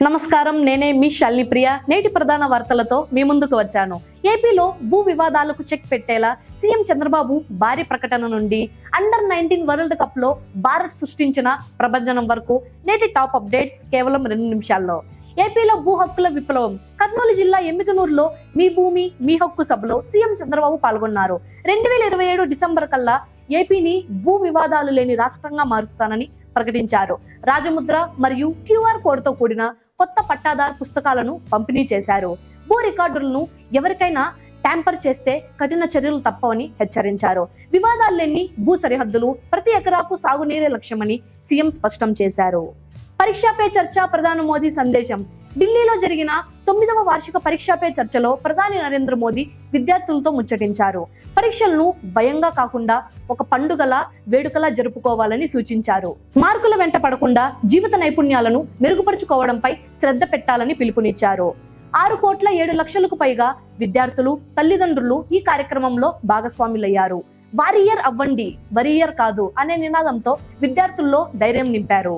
నమస్కారం, నేనే మీ శాలిని ప్రియ. నేటి ప్రధాన వార్తలతో మీ ముందుకు వచ్చాను. ఏపీలో భూ వివాదాలకు చెక్ పెట్టేలా సీఎం చంద్రబాబు భారీ ప్రకటన నుండి అండర్-19 వరల్డ్ కప్ లో భారత్ సృష్టించిన ప్రభంజనం వరకు నేటి టాప్ అప్డేట్స్ కేవలం 2 నిమిషాల్లో. ఏపీలో భూ హక్కుల విప్లవం. కర్నూలు జిల్లా ఎమ్మిగనూరులో మీ భూమి మీ హక్కు సభలో సీఎం చంద్రబాబు పాల్గొన్నారు. 2027 డిసెంబర్ కల్లా ఏపీని భూ వివాదాలు లేని రాష్ట్రంగా మారుస్తానని ప్రకటించారు. రాజముద్ర మరియు క్యూఆర్ కోడ్ తో కూడిన కొత్త పట్టాదారు పుస్తకాలను పంపిణీ చేశారు. భూ రికార్డులను ఎవరికైనా ట్యాంపర్ చేస్తే కఠిన చర్యలు తప్పవని హెచ్చరించారు. వివాదాలు లేని భూ సరిహద్దులు, ప్రతి ఎకరాకు సాగునీరే లక్ష్యమని సీఎం స్పష్టం చేశారు. పరీక్షా పే చర్చ, ప్రధాని మోదీ సందేశం. ఢిల్లీలో జరిగిన 9వ వార్షిక పరీక్షా పే చర్చలో ప్రధాని నరేంద్ర మోదీ విద్యార్థులతో ముచ్చటించారు. పరీక్షలను భయంగా కాకుండా ఒక పండుగలా, వేడుకలా జరుపుకోవాలని సూచించారు. మార్కుల వెంట పడకుండా జీవిత నైపుణ్యాలను మెరుగుపరుచుకోవడంపై శ్రద్ధ పెట్టాలని పిలుపునిచ్చారు. 6,07,00,000కు పైగా విద్యార్థులు, తల్లిదండ్రులు ఈ కార్యక్రమంలో భాగస్వాములయ్యారు. వారియర్ అవ్వండి, వరియర్ కాదు అనే నినాదంతో విద్యార్థుల్లో ధైర్యం నింపారు.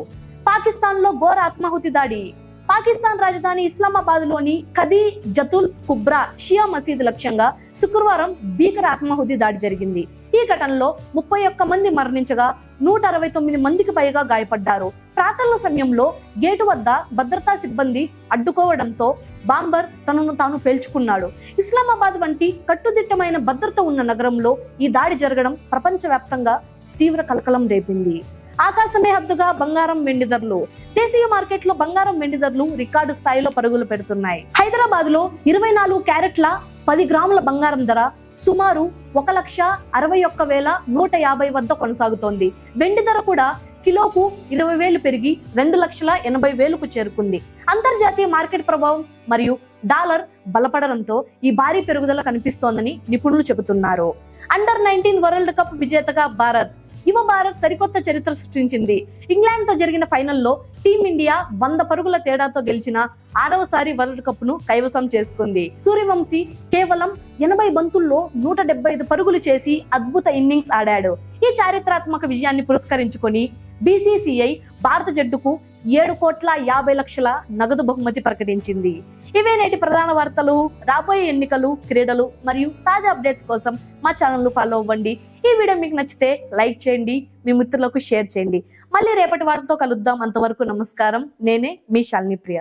పాకిస్తాన్ లో ఘోర ఆత్మాహుతి దాడి. పాకిస్తాన్ రాజధాని ఇస్లామాబాద్ లోని ఖదీ జతుల్ కుబ్రా షియా మసీద్ లక్ష్యంగా శుక్రవారం భీకర ఆత్మాహుతి దాడి జరిగింది. ఈ ఘటనలో 31 మంది మరణించగా 169 మందికి పైగా గాయపడ్డారు. ప్రార్థనల సమయంలో గేటు వద్ద భద్రతా సిబ్బంది అడ్డుకోవడంతో బాంబర్ తనను తాను పేల్చుకున్నాడు. ఇస్లామాబాద్ వంటి కట్టుదిట్టమైన భద్రత ఉన్న నగరంలో ఈ దాడి జరగడం ప్రపంచవ్యాప్తంగా తీవ్ర కలకలం రేపింది. ఆకాశమే హద్దుగా బంగారం, వెండి ధరలు. దేశీయ మార్కెట్ లో బంగారం, వెండి ధరలు రికార్డు స్థాయిలో పరుగులు పెడుతున్నాయి. హైదరాబాద్ లో 24 క్యారెట్ల 10 గ్రాముల బంగారం ధర సుమారు 1,61,150 వద్ద కొనసాగుతోంది. వెండి ధర కూడా కిలోకు 20,000 పెరిగి 2,80,000కు చేరుకుంది. అంతర్జాతీయ మార్కెట్ ప్రభావం మరియు డాలర్ బలపడడంతో ఈ భారీ పెరుగుదల కనిపిస్తోందని నిపుణులు చెబుతున్నారు. అండర్-19 వరల్డ్ కప్ విజేతగా భారత్. యువ భారత్ సరికొత్త చరిత్ర సృష్టించింది. ఇంగ్లాండ్ తో జరిగిన ఫైనల్లో టీమిండియా 100 పరుగుల తేడాతో గెలిచిన 6వసారి వరల్డ్ కప్ ను కైవసం చేసుకుంది. సూర్యవంశీ కేవలం 80 బంతుల్లో 175 పరుగులు చేసి అద్భుత ఇన్నింగ్స్ ఆడాడు. ఈ చారిత్రాత్మక విజయాన్ని పురస్కరించుకొని బీసీసీఐ భారత జట్టుకు 7,50,00,000 నగదు బహుమతి ప్రకటించింది. ఇవే నేటి ప్రధాన వార్తలు. రాబోయే ఎన్నికలు, క్రీడలు మరియు తాజా అప్డేట్స్ కోసం మా ఛానల్ ఫాలో అవ్వండి. ఈ వీడియో మీకు నచ్చితే లైక్ చేయండి, మీ మిత్రులకు షేర్ చేయండి. మళ్ళీ రేపటి వార్తతో కలుద్దాం. అంతవరకు నమస్కారం. నేనే మీ శాలిని ప్రియ.